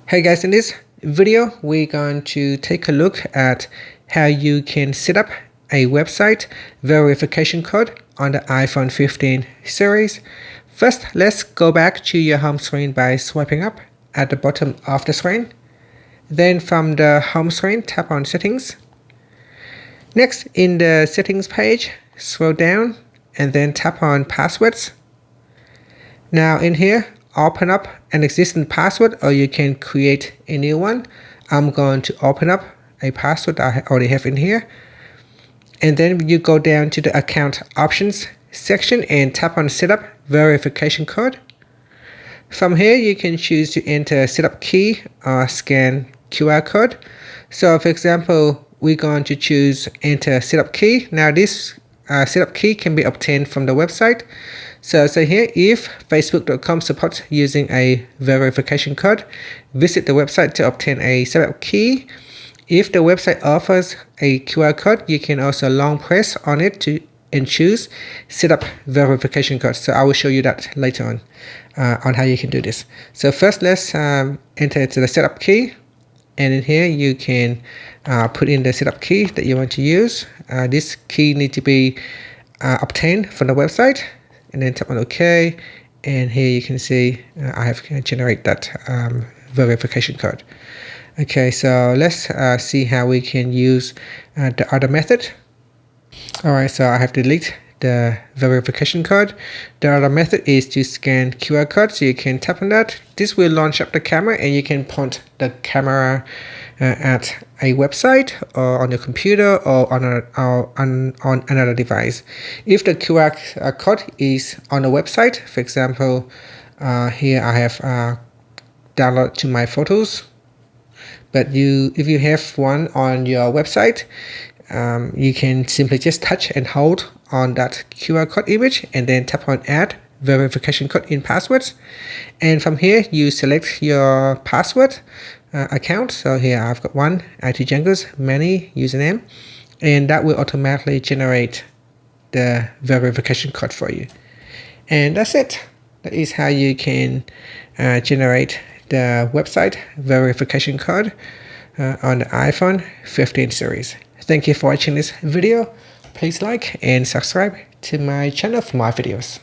Hey guys, in this video, we're going to take a look at how you can set up a website verification code on the iPhone 15 series. First, let's go back to your home screen by swiping up at the bottom of the screen. Then from the home screen, tap on Settings. Next, in the Settings page, scroll down and then tap on Passwords. Now in here, open up an existing password or you can create a new one. I'm going to open up a password I already have in here. And then you go down to the Account Options section and tap on Setup Verification Code. From here, you can choose to enter setup key or scan QR code. So for example, we're going to choose enter setup key. Now this setup key can be obtained from the website. So say here, if facebook.com supports using a verification code, visit the website to obtain a setup key. If the website offers a QR code, you can also long press on it and choose setup verification code. So I will show you that later on how you can do this. So first, let's enter the setup key. And in here, you can put in the setup key that you want to use. This key needs to be obtained from the website. And then tap on OK. And here you can see I have generated that verification code. Okay, so let's see how we can use the other method. Alright, so I have deleted the verification code. The other method is to scan QR code, so you can tap on that. This will launch up the camera and you can point the camera at a website or on your computer or on another device. If the QR code is on a website, for example, here I have downloaded to my photos, but if you have one on your website, you can simply just touch and hold on that QR code image and then tap on Add Verification Code in Passwords. And from here, you select your password account. So here I've got one, ITJungles, many username, and that will automatically generate the verification code for you. And that's it. That is how you can generate the website verification code on the iPhone 15 series. Thank you for watching this video. Please like and subscribe to my channel for more videos.